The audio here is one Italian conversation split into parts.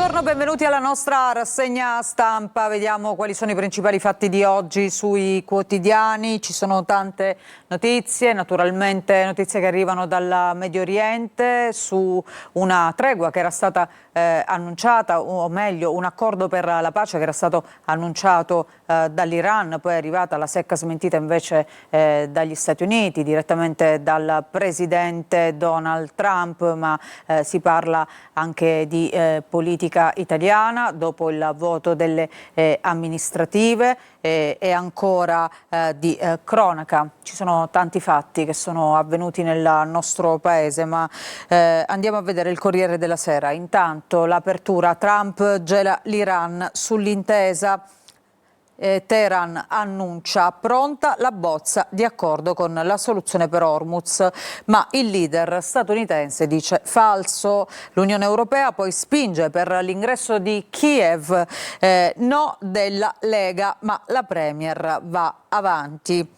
Buongiorno, benvenuti alla nostra rassegna stampa. Vediamo quali sono i principali fatti di oggi sui quotidiani. Ci sono tante notizie, naturalmente notizie che arrivano dal Medio Oriente su una tregua che era stata annunciata, o meglio un accordo per la pace che era stato annunciato dall'Iran, poi è arrivata la secca smentita invece dagli Stati Uniti, direttamente dal presidente Donald Trump, ma si parla anche di politica italiana dopo il voto delle amministrative e ancora di cronaca. Ci sono tanti fatti che sono avvenuti nel nostro paese, ma andiamo a vedere il Corriere della Sera. Intanto l'apertura, Trump gela l'Iran sull'intesa. Teheran annuncia pronta la bozza di accordo con la soluzione per Hormuz, ma il leader statunitense dice falso. L'Unione Europea poi spinge per l'ingresso di Kiev, no della Lega, ma la Premier va avanti.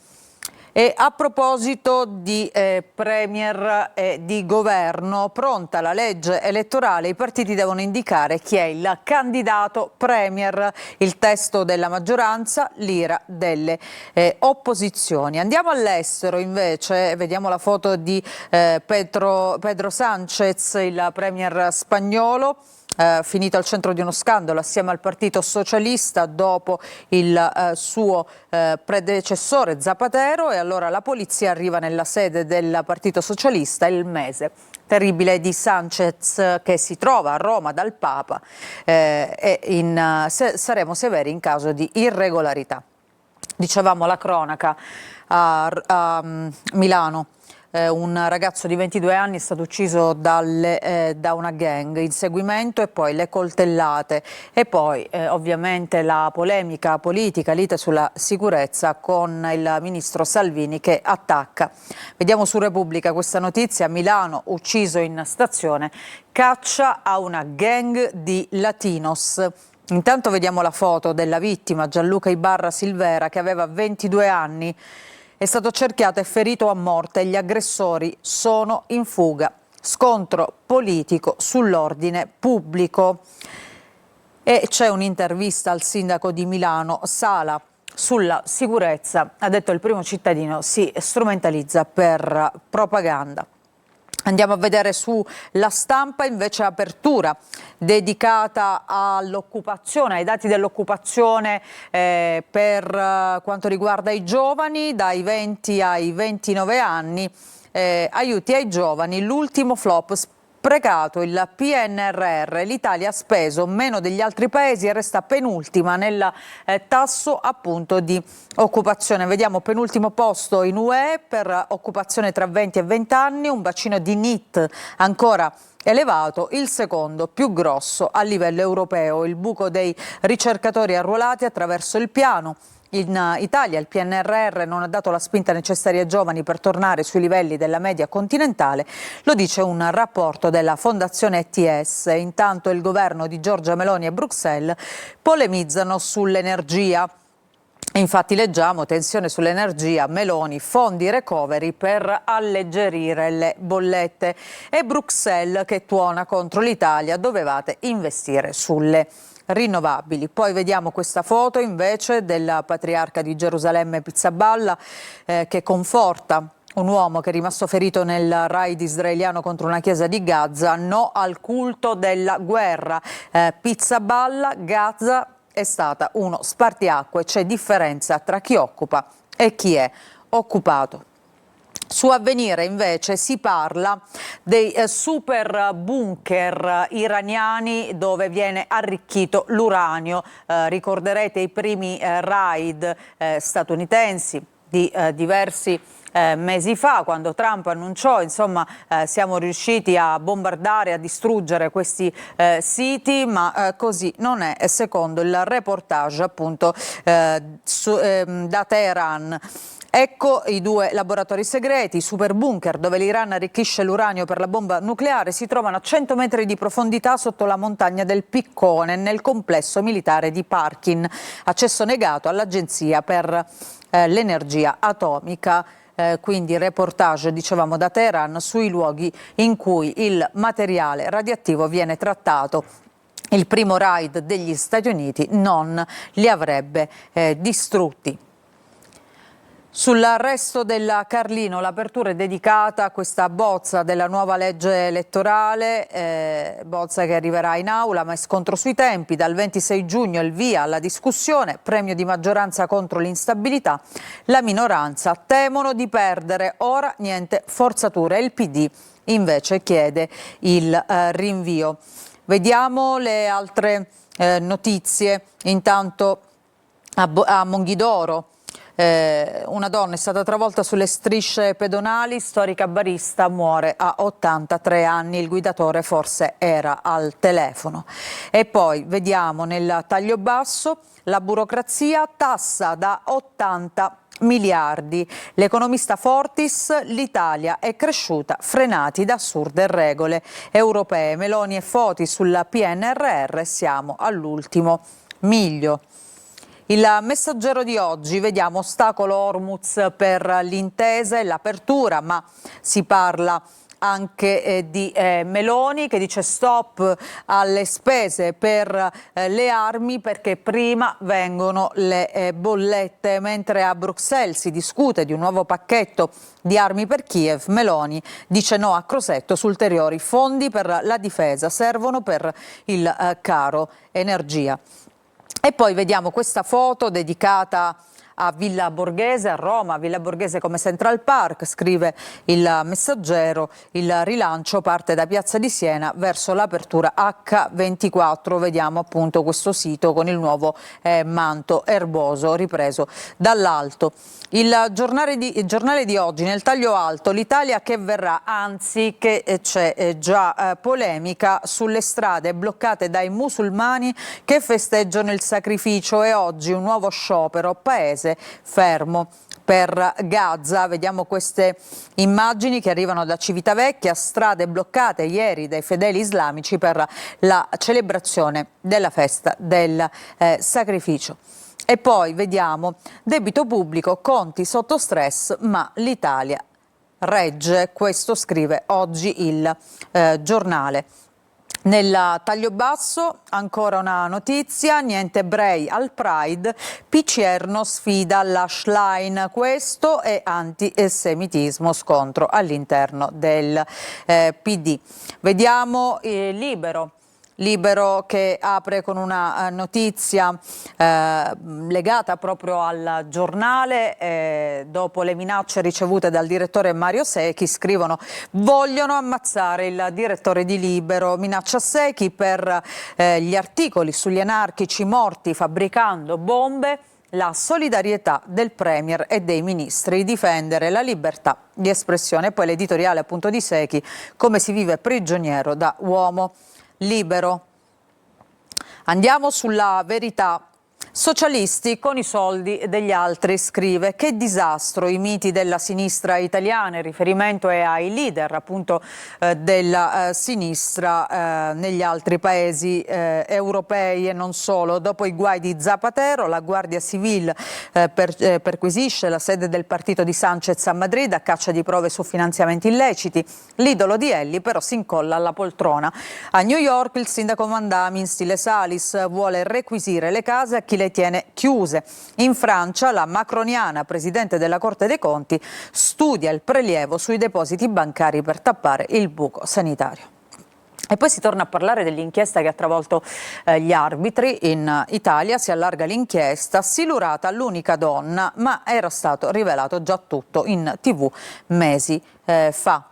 E a proposito di Premier e di governo, pronta la legge elettorale, i partiti devono indicare chi è il candidato Premier, il testo della maggioranza, l'ira delle opposizioni. Andiamo all'estero invece, vediamo la foto di Pedro Sánchez, il Premier spagnolo. Finito al centro di uno scandalo assieme al Partito Socialista dopo il suo predecessore Zapatero, e allora la polizia arriva nella sede del Partito Socialista. Il mese terribile di Sánchez che si trova a Roma dal Papa e saremo severi in caso di irregolarità. Dicevamo la cronaca a Milano. Un ragazzo di 22 anni è stato ucciso da una gang, inseguimento e poi le coltellate e poi ovviamente la polemica politica, lite sulla sicurezza con il ministro Salvini che attacca. Vediamo su Repubblica questa notizia: Milano, ucciso in stazione, caccia a una gang di latinos. Intanto vediamo la foto della vittima, Gianluca Ibarra Silvera, che aveva 22 anni. È stato cerchiato e ferito a morte. Gli aggressori sono in fuga. Scontro politico sull'ordine pubblico. E c'è un'intervista al sindaco di Milano, Sala, sulla sicurezza. Ha detto: il primo cittadino si strumentalizza per propaganda. Andiamo a vedere sulla Stampa invece apertura dedicata all'occupazione, ai dati dell'occupazione per quanto riguarda i giovani dai 20 ai 29 anni, aiuti ai giovani, l'ultimo flop sprecato il PNRR, l'Italia ha speso meno degli altri paesi e resta penultima nel tasso appunto di occupazione. Vediamo penultimo posto in UE per occupazione tra 20 e 20 anni, un bacino di NEET ancora elevato, il secondo più grosso a livello europeo, il buco dei ricercatori arruolati attraverso il piano. In Italia il PNRR non ha dato la spinta necessaria ai giovani per tornare sui livelli della media continentale, lo dice un rapporto della Fondazione ETS. Intanto il governo di Giorgia Meloni e Bruxelles polemizzano sull'energia. Infatti leggiamo tensione sull'energia, Meloni, fondi recovery per alleggerire le bollette, e Bruxelles che tuona contro l'Italia, dovevate investire sulle rinnovabili. Poi vediamo questa foto invece della patriarca di Gerusalemme Pizzaballa che conforta un uomo che è rimasto ferito nel raid israeliano contro una chiesa di Gaza. No al culto della guerra. Pizzaballa, Gaza è stata uno spartiacque, c'è differenza tra chi occupa e chi è occupato. Su Avvenire invece si parla dei super bunker iraniani dove viene arricchito l'uranio. Ricorderete i primi raid statunitensi di diversi mesi fa, quando Trump annunciò, insomma, siamo riusciti a bombardare, a distruggere questi siti, ma così non è, secondo il reportage appunto da Teheran. Ecco i due laboratori segreti, i super bunker dove l'Iran arricchisce l'uranio per la bomba nucleare, si trovano a 100 metri di profondità sotto la montagna del Piccone, nel complesso militare di Parkin. Accesso negato all'Agenzia per l'Energia Atomica. Quindi reportage, dicevamo, da Teheran sui luoghi in cui il materiale radioattivo viene trattato il primo raid degli Stati Uniti non li avrebbe distrutti. Sull'arresto del Carlino, l'apertura è dedicata a questa bozza della nuova legge elettorale, bozza che arriverà in aula, ma è scontro sui tempi. Dal 26 giugno il via alla discussione, premio di maggioranza contro l'instabilità. La minoranza temono di perdere, ora niente forzature. Il PD invece chiede il rinvio. Vediamo le altre notizie. Intanto a Monghidoro. Una donna è stata travolta sulle strisce pedonali, storica barista muore a 83 anni, il guidatore forse era al telefono. E poi vediamo nel taglio basso la burocrazia tassa da 80 miliardi. L'economista Fortis, l'Italia è cresciuta frenati da assurde regole europee. Meloni e Foti sul PNRR, siamo all'ultimo miglio. Il Messaggero di oggi, vediamo ostacolo Hormuz per l'intesa e l'apertura, ma si parla anche di Meloni che dice stop alle spese per le armi perché prima vengono le bollette, mentre a Bruxelles si discute di un nuovo pacchetto di armi per Kiev. Meloni dice no a Crosetto su ulteriori fondi per la difesa, servono per il caro energia. E poi vediamo questa foto dedicata a Villa Borghese, a Roma, Villa Borghese come Central Park, scrive il Messaggero, il rilancio parte da Piazza di Siena verso l'apertura H24, vediamo appunto questo sito con il nuovo manto erboso ripreso dall'alto. Il giornale di oggi, nel taglio alto, l'Italia che verrà, anzi che c'è già polemica sulle strade bloccate dai musulmani che festeggiano il sacrificio e oggi un nuovo sciopero, paese fermo per Gaza. Vediamo queste immagini che arrivano da Civitavecchia, strade bloccate ieri dai fedeli islamici per la celebrazione della festa del sacrificio. E poi vediamo debito pubblico, conti sotto stress, ma l'Italia regge, questo scrive oggi il giornale. Nel taglio basso ancora una notizia, niente ebrei al Pride, Picerno sfida la Schlein, questo è antisemitismo, scontro all'interno del PD. Vediamo Libero che apre con una notizia legata proprio al giornale, dopo le minacce ricevute dal direttore Mario Secchi, scrivono vogliono ammazzare il direttore di Libero, minaccia Secchi per gli articoli sugli anarchici morti fabbricando bombe, la solidarietà del Premier e dei ministri, difendere la libertà di espressione. Poi l'editoriale appunto di Secchi, come si vive prigioniero da uomo libero. Andiamo sulla Verità. Socialisti con i soldi degli altri, scrive. Che disastro, i miti della sinistra italiana, il riferimento è ai leader appunto della sinistra negli altri paesi europei e non solo. Dopo i guai di Zapatero, la Guardia Civile perquisisce la sede del partito di Sanchez a Madrid a caccia di prove su finanziamenti illeciti. L'idolo di Elli però si incolla alla poltrona. A New York il sindaco Mandami in stile Salis vuole requisire le case a chi le tiene chiuse. In Francia la macroniana presidente della Corte dei Conti studia il prelievo sui depositi bancari per tappare il buco sanitario. E poi si torna a parlare dell'inchiesta che ha travolto gli arbitri in Italia, si allarga l'inchiesta, silurata l'unica donna, ma era stato rivelato già tutto in TV mesi fa.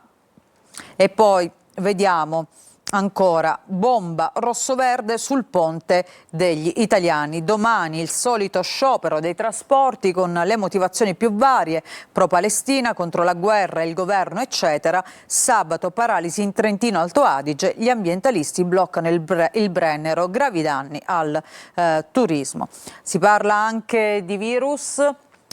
E poi vediamo ancora bomba rosso-verde sul ponte degli italiani. Domani il solito sciopero dei trasporti con le motivazioni più varie, pro-Palestina, contro la guerra, il governo, eccetera. Sabato paralisi in Trentino Alto Adige, gli ambientalisti bloccano il Brennero, gravi danni al turismo. Si parla anche di virus.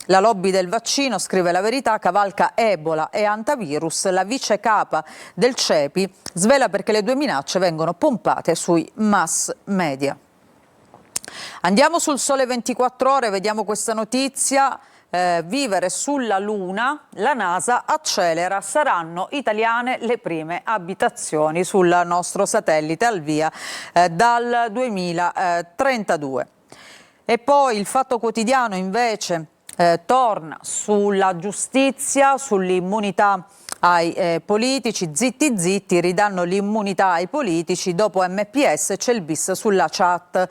La lobby del vaccino, scrive La Verità, cavalca Ebola e antivirus. La vice capa del CEPI svela perché le due minacce vengono pompate sui mass media. Andiamo sul Sole 24 Ore, vediamo questa notizia. vivere sulla Luna, la NASA accelera, saranno italiane le prime abitazioni sul nostro satellite al via dal 2032. E poi il Fatto Quotidiano invece torna sulla giustizia, sull'immunità ai politici. Zitti zitti, ridanno l'immunità ai politici. Dopo MPS c'è il bis sulla chat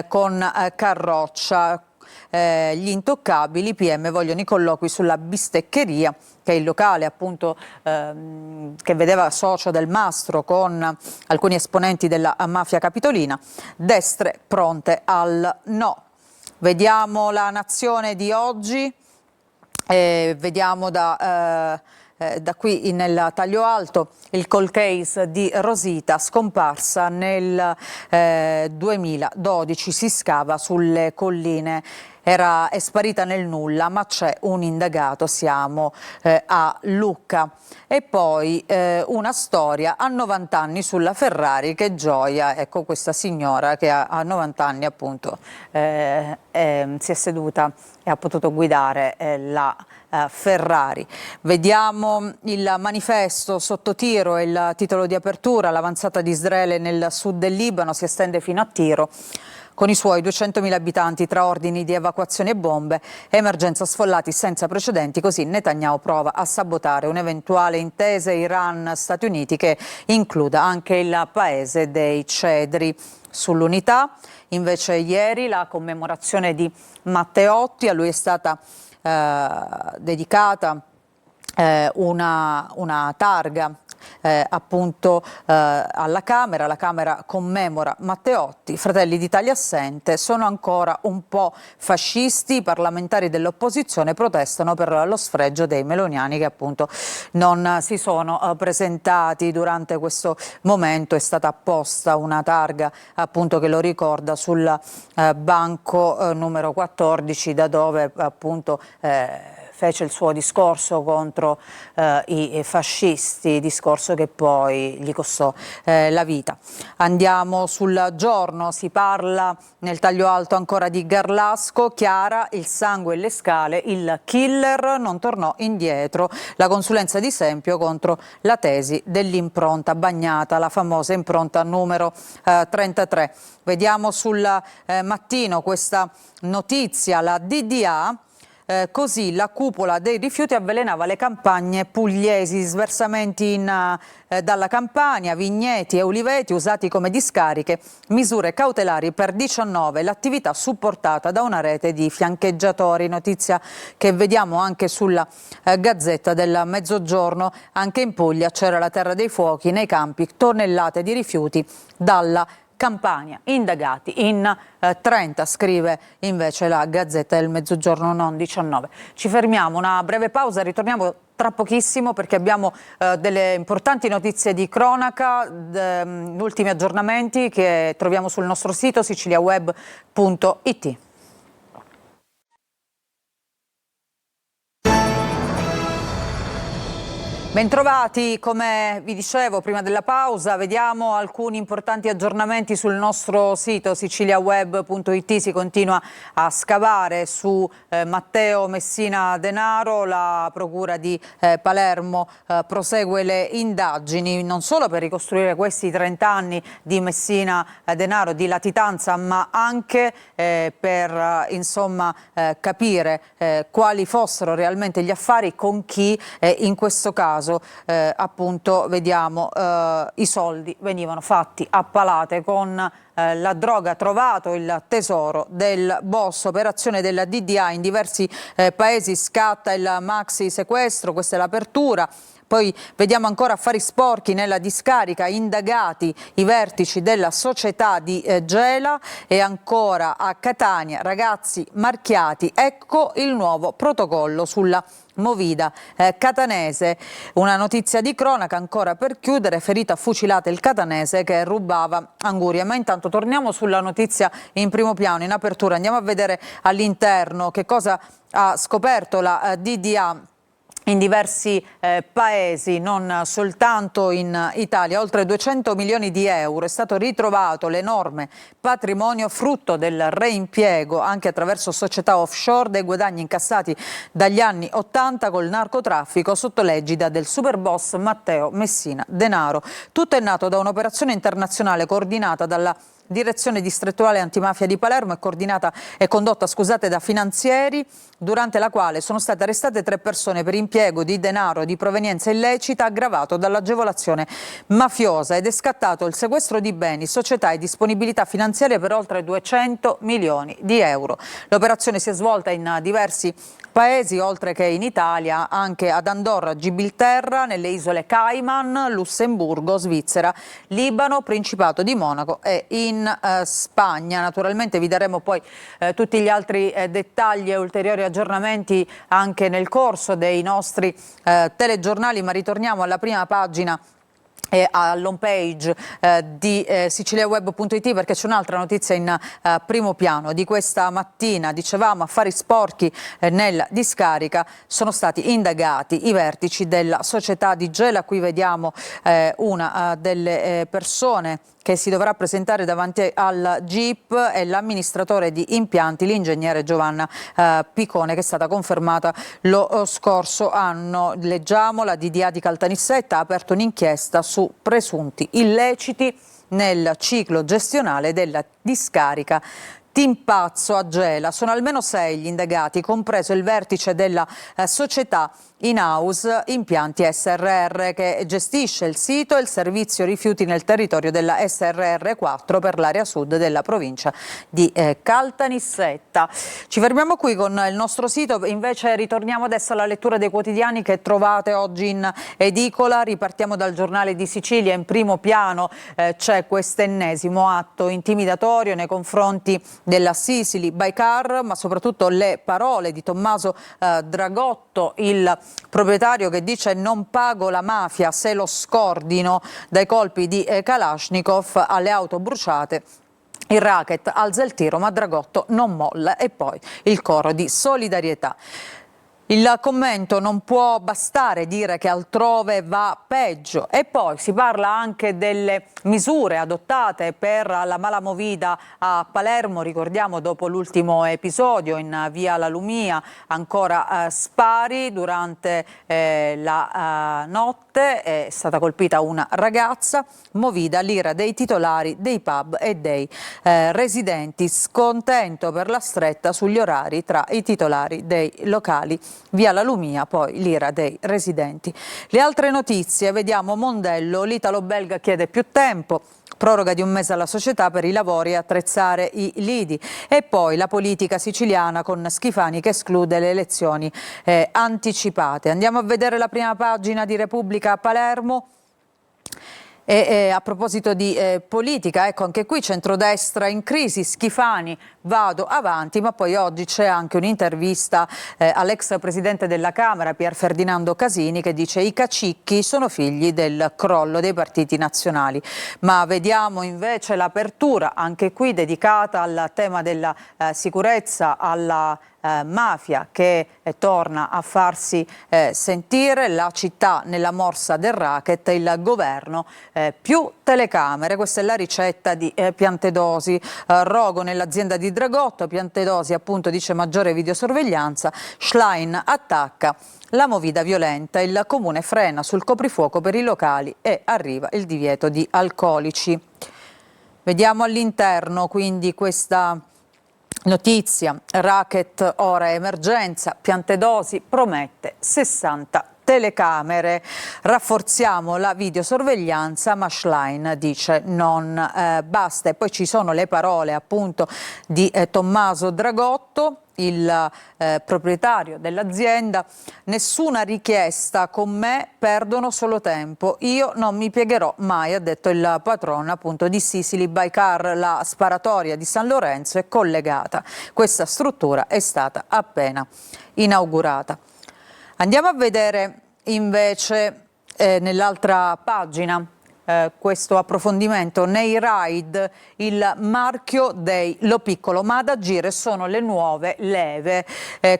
con Carroccia. Gli intoccabili, PM vogliono i colloqui sulla bisteccheria, che è il locale appunto che vedeva socio Del Mastro con alcuni esponenti della mafia capitolina. Destre pronte al no. Vediamo La Nazione di oggi, vediamo da qui nel taglio alto il cold case di Rosita, scomparsa nel 2012, si scava sulle colline. È sparita nel nulla, ma c'è un indagato, siamo a Lucca. E poi una storia a 90 anni sulla Ferrari, che gioia, ecco questa signora che a 90 anni appunto si è seduta e ha potuto guidare la Ferrari. Vediamo il Manifesto, sotto tiro è il titolo di apertura, l'avanzata di Israele nel sud del Libano si estende fino a Tiro. Con i suoi 200.000 abitanti tra ordini di evacuazione e bombe, emergenza sfollati senza precedenti, così Netanyahu prova a sabotare un'eventuale intesa Iran-Stati Uniti che includa anche il paese dei cedri. Sull'unità, invece ieri la commemorazione di Matteotti, a lui è stata dedicata una targa appunto alla Camera. La Camera commemora Matteotti. Fratelli d'Italia assente, sono ancora un po' fascisti, i parlamentari dell'opposizione protestano per lo sfregio dei meloniani che appunto non si sono presentati. Durante questo momento è stata apposta una targa appunto che lo ricorda sul banco numero 14, da dove appunto fece il suo discorso contro i fascisti, discorso che poi gli costò la vita. Andiamo sul Giorno, si parla nel taglio alto ancora di Garlasco, Chiara, il sangue e le scale, il killer non tornò indietro, la consulenza di Sempio contro la tesi dell'impronta bagnata, la famosa impronta numero 33. Vediamo sul Mattino questa notizia, la DDA. Così la cupola dei rifiuti avvelenava le campagne pugliesi, sversamenti dalla Campania, vigneti e uliveti usati come discariche, misure cautelari per 19, l'attività supportata da una rete di fiancheggiatori, notizia che vediamo anche sulla Gazzetta del Mezzogiorno. Anche in Puglia c'era la terra dei fuochi, nei campi tonnellate di rifiuti dalla Campania, indagati in 30, scrive invece la Gazzetta del Mezzogiorno, non 19. Ci fermiamo, una breve pausa, ritorniamo tra pochissimo perché abbiamo delle importanti notizie di cronaca, ultimi aggiornamenti che troviamo sul nostro sito siciliaweb.it. Bentrovati, come vi dicevo prima della pausa, vediamo alcuni importanti aggiornamenti sul nostro sito siciliaweb.it. Si continua a scavare su Matteo Messina Denaro, la Procura di Palermo prosegue le indagini non solo per ricostruire questi 30 anni di Messina Denaro, di latitanza, ma anche per capire quali fossero realmente gli affari, con chi in questo caso appunto vediamo i soldi venivano fatti a palate con la droga, trovato il tesoro del boss, operazione della DDA in diversi paesi, scatta il maxi sequestro, questa è l'apertura. Poi vediamo ancora affari sporchi nella discarica, indagati i vertici della società di Gela, e ancora a Catania ragazzi marchiati, ecco il nuovo protocollo sulla Movida catanese. Una notizia di cronaca ancora per chiudere, ferita fucilata il catanese che rubava angurie. Ma intanto torniamo sulla notizia in primo piano, in apertura andiamo a vedere all'interno che cosa ha scoperto la DDA in diversi paesi, non soltanto in Italia. Oltre 200 milioni di euro è stato ritrovato l'enorme patrimonio frutto del reimpiego anche attraverso società offshore dei guadagni incassati dagli anni 80 col narcotraffico sotto l'egida del superboss Matteo Messina Denaro. Tutto è nato da un'operazione internazionale coordinata dalla Direzione distrettuale antimafia di Palermo e condotta da finanzieri, durante la quale sono state arrestate 3 persone per impiego di denaro di provenienza illecita aggravato dall'agevolazione mafiosa ed è scattato il sequestro di beni, società e disponibilità finanziarie per oltre 200 milioni di euro. L'operazione si è svolta in diversi paesi, oltre che in Italia, anche ad Andorra, Gibilterra, nelle isole Cayman, Lussemburgo, Svizzera, Libano, Principato di Monaco e in Spagna. Naturalmente vi daremo poi tutti gli altri dettagli e ulteriori aggiornamenti anche nel corso dei nostri telegiornali, ma ritorniamo alla prima pagina e all'home page di siciliaweb.it, perché c'è un'altra notizia in primo piano di questa mattina. Dicevamo, affari sporchi nella discarica, sono stati indagati i vertici della società di Gela. Qui vediamo una delle persone che si dovrà presentare davanti al GIP è l'amministratore di impianti, l'ingegnere Giovanna Picone, che è stata confermata lo scorso anno. Leggiamo, la DDA di Caltanissetta ha aperto un'inchiesta su presunti illeciti nel ciclo gestionale della discarica Timpazzo a Gela. Sono almeno 6 gli indagati, compreso il vertice della società in-house Impianti SRR, che gestisce il sito e il servizio rifiuti nel territorio della SRR 4 per l'area sud della provincia di Caltanissetta. Ci fermiamo qui con il nostro sito, invece ritorniamo adesso alla lettura dei quotidiani che trovate oggi in edicola. Ripartiamo dal Giornale di Sicilia. In primo piano c'è quest'ennesimo atto intimidatorio nei confronti della Sicily by Car, ma soprattutto le parole di Tommaso Dragotto, il proprietario, che dice: non pago la mafia se lo scordino, dai colpi di Kalashnikov alle auto bruciate. Il racket alza il tiro ma Dragotto non molla, e poi il coro di solidarietà. Il commento: non può bastare dire che altrove va peggio, e poi si parla anche delle misure adottate per la mala movida a Palermo. Ricordiamo, dopo l'ultimo episodio in via La Lumia, ancora spari durante la notte, è stata colpita una ragazza. Movida l'ira dei titolari dei pub e dei residenti, scontento per la stretta sugli orari tra i titolari dei locali. Via La Lumia, poi l'ira dei residenti. Le altre notizie, vediamo Mondello, l'italo-belga chiede più tempo, proroga di 1 mese alla società per i lavori e attrezzare i lidi, e poi la politica siciliana con Schifani che esclude le elezioni anticipate. Andiamo a vedere la prima pagina di Repubblica a Palermo. E a proposito di politica, ecco, anche qui centrodestra in crisi, Schifani, vado avanti, ma poi oggi c'è anche un'intervista all'ex presidente della Camera, Pier Ferdinando Casini, che dice: i cacicchi sono figli del crollo dei partiti nazionali. Ma vediamo invece l'apertura, anche qui dedicata al tema della sicurezza, alla mafia che torna a farsi sentire, la città nella morsa del racket, il governo più telecamere. Questa è la ricetta di Piantedosi. Rogo nell'azienda di Dragotto, Piantedosi appunto dice maggiore videosorveglianza, Schlein attacca la movida violenta, il comune frena sul coprifuoco per i locali e arriva il divieto di alcolici. Vediamo all'interno quindi questa notizia: racket ora emergenza, Piantedosi promette 60 telecamere, rafforziamo la videosorveglianza, ma Schlein dice non basta. E poi ci sono le parole appunto di Tommaso Dragotto, il proprietario dell'azienda: nessuna richiesta con me, perdono solo tempo, io non mi piegherò mai, ha detto il patrono appunto di Sicily by Car. La sparatoria di San Lorenzo è collegata, questa struttura è stata appena inaugurata. Andiamo a vedere invece nell'altra pagina questo approfondimento nei raid il marchio dei Lo Piccolo, ma ad agire sono le nuove leve.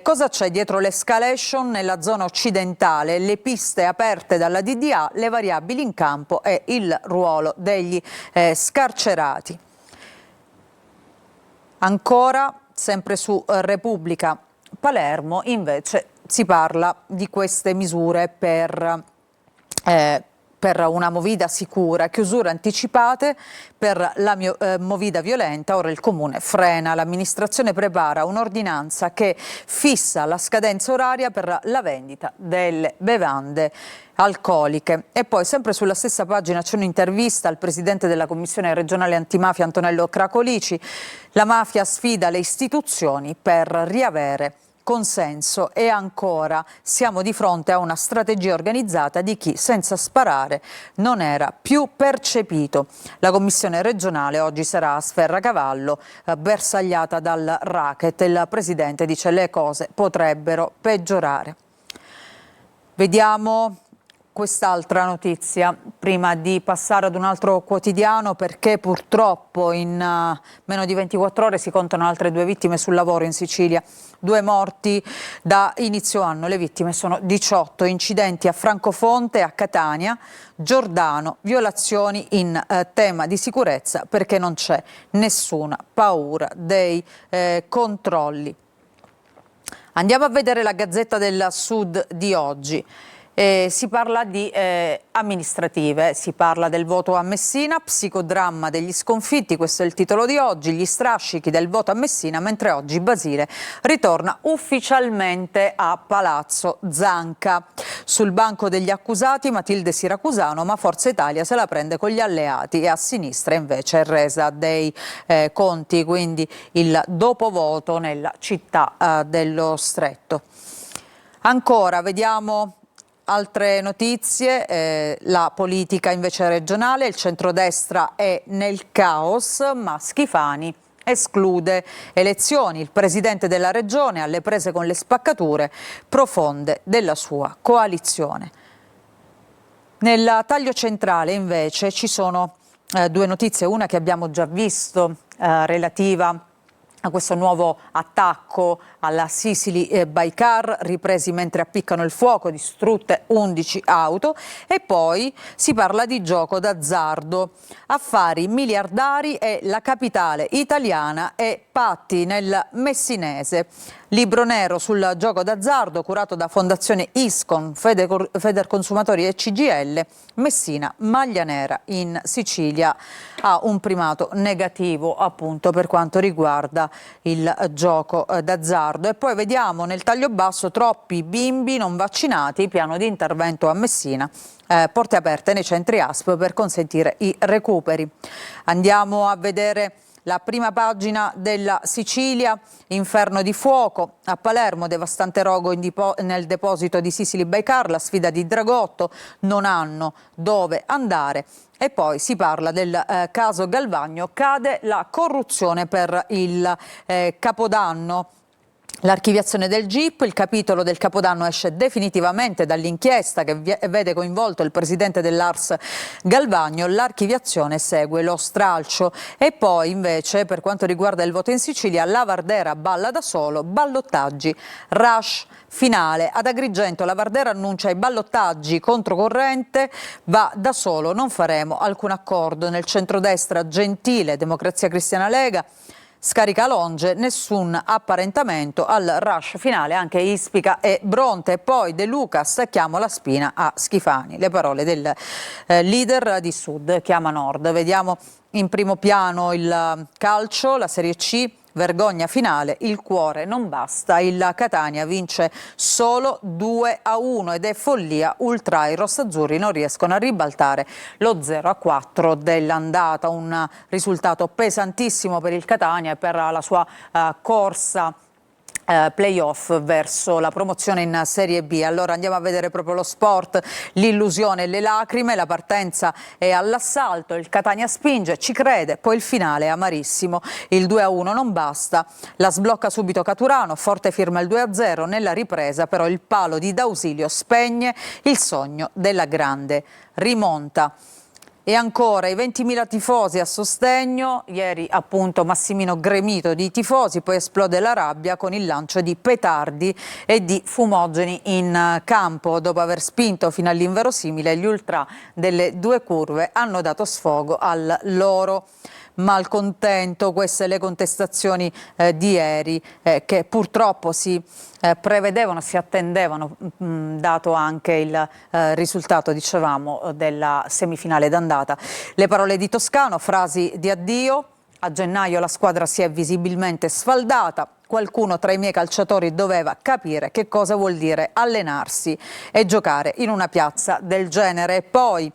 Cosa c'è dietro l'escalation nella zona occidentale? Le piste aperte dalla DDA, le variabili in campo e il ruolo degli scarcerati. Ancora, sempre su Repubblica, Palermo invece si parla di queste misure per una movida sicura, chiusure anticipate per la movida violenta. Ora il Comune frena, l'amministrazione prepara un'ordinanza che fissa la scadenza oraria per la vendita delle bevande alcoliche. E poi sempre sulla stessa pagina c'è un'intervista al presidente della Commissione regionale antimafia Antonello Cracolici. La mafia sfida le istituzioni per riavere consenso e ancora siamo di fronte a una strategia organizzata di chi senza sparare non era più percepito. La commissione regionale oggi sarà a Sferracavallo, bersagliata dal racket. Il presidente dice le cose potrebbero peggiorare. Vediamo quest'altra notizia prima di passare ad un altro quotidiano, perché purtroppo in meno di 24 ore si contano altre 2 vittime sul lavoro in Sicilia. 2 morti da inizio anno, le vittime sono 18, incidenti a Francofonte e a Catania, Giordano, violazioni in tema di sicurezza perché non c'è nessuna paura dei controlli. Andiamo a vedere la Gazzetta del Sud di oggi. Si parla di amministrative, si parla del voto a Messina, psicodramma degli sconfitti, questo è il titolo di oggi, gli strascichi del voto a Messina, mentre oggi Basile ritorna ufficialmente a Palazzo Zanca. Sul banco degli accusati Matilde Siracusano, ma Forza Italia se la prende con gli alleati e a sinistra invece è resa dei conti, quindi il dopovoto nella città dello Stretto. Ancora vediamo altre notizie, la politica invece regionale, il centrodestra è nel caos, ma Schifani esclude elezioni. Il presidente della regione alle prese con le spaccature profonde della sua coalizione. Nel taglio centrale invece ci sono 2 notizie, una che abbiamo già visto relativa a questo nuovo attacco alla Sicily by Car, ripresi mentre appiccano il fuoco, distrutte 11 auto, e poi si parla di gioco d'azzardo, affari miliardari e la capitale italiana e patti nel messinese. Libro nero sul gioco d'azzardo curato da Fondazione Iscon, Federconsumatori e CGIL. Messina, maglia nera in Sicilia, ha un primato negativo appunto per quanto riguarda il gioco d'azzardo. E poi vediamo nel taglio basso troppi bimbi non vaccinati, piano di intervento a Messina. Porte aperte nei centri ASP per consentire i recuperi. Andiamo a vedere la prima pagina della Sicilia, inferno di fuoco. A Palermo, devastante rogo nel deposito di Sicily by Car, la sfida di Dragotto, non hanno dove andare. E poi si parla del caso Galvagno, cade la corruzione per il Capodanno. L'archiviazione del GIP, il capitolo del Capodanno esce definitivamente dall'inchiesta che vede coinvolto il presidente dell'Ars Galvagno, l'archiviazione segue lo stralcio. E poi invece per quanto riguarda il voto in Sicilia, Lavardera balla da solo, ballottaggi, rush finale. Ad Agrigento Lavardera annuncia i ballottaggi controcorrente, va da solo, non faremo alcun accordo. Nel centrodestra Gentile, Democrazia Cristiana Lega, scarica Longe, nessun apparentamento al rush finale, anche Ispica e Bronte. E poi De Lucas chiama la spina a Schifani, le parole del leader di Sud chiama Nord. Vediamo in primo piano il calcio, la Serie C. Vergogna finale, il cuore non basta, il Catania vince solo 2-1 ed è follia ultra, i rossazzurri non riescono a ribaltare lo 0-4 dell'andata, un risultato pesantissimo per il Catania e per la sua corsa playoff verso la promozione in Serie B. Allora andiamo a vedere proprio lo sport, l'illusione e le lacrime, la partenza è all'assalto, il Catania spinge, ci crede, poi il finale è amarissimo, il 2-1 non basta, la sblocca subito Caturano, forte firma il 2-0, nella ripresa però il palo di D'Ausilio spegne il sogno della grande rimonta. E ancora i 20.000 tifosi a sostegno, ieri appunto Massimino gremito di tifosi, poi esplode la rabbia con il lancio di petardi e di fumogeni in campo. Dopo aver spinto fino all'inverosimile, gli ultra delle due curve hanno dato sfogo al loro malcontento. Queste le contestazioni di ieri che purtroppo si prevedevano, si attendevano, dato anche il risultato, dicevamo, della semifinale d'andata. Le parole di Toscano, frasi di addio. A gennaio la squadra si è visibilmente sfaldata. Qualcuno tra i miei calciatori doveva capire che cosa vuol dire allenarsi e giocare in una piazza del genere. E poi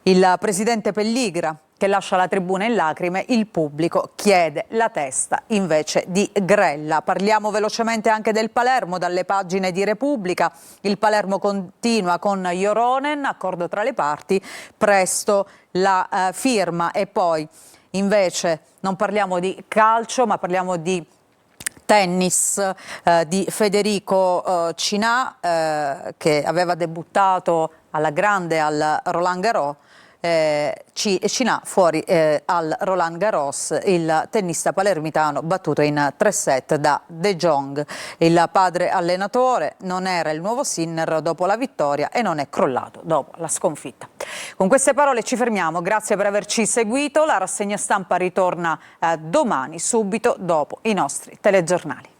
il presidente Pelligra, che lascia la tribuna in lacrime, il pubblico chiede la testa invece di Grella. Parliamo velocemente anche del Palermo, dalle pagine di Repubblica. Il Palermo continua con Joronen, accordo tra le parti, presto la firma. E poi invece non parliamo di calcio, ma parliamo di tennis, di Federico Cinà, che aveva debuttato alla grande al Roland Garros. Cinà fuori al Roland Garros, il tennista palermitano battuto in 3 set da De Jong. Il padre allenatore non era il nuovo Sinner dopo la vittoria e non è crollato dopo la sconfitta. Con queste parole ci fermiamo, grazie per averci seguito. La rassegna stampa ritorna domani, subito dopo i nostri telegiornali.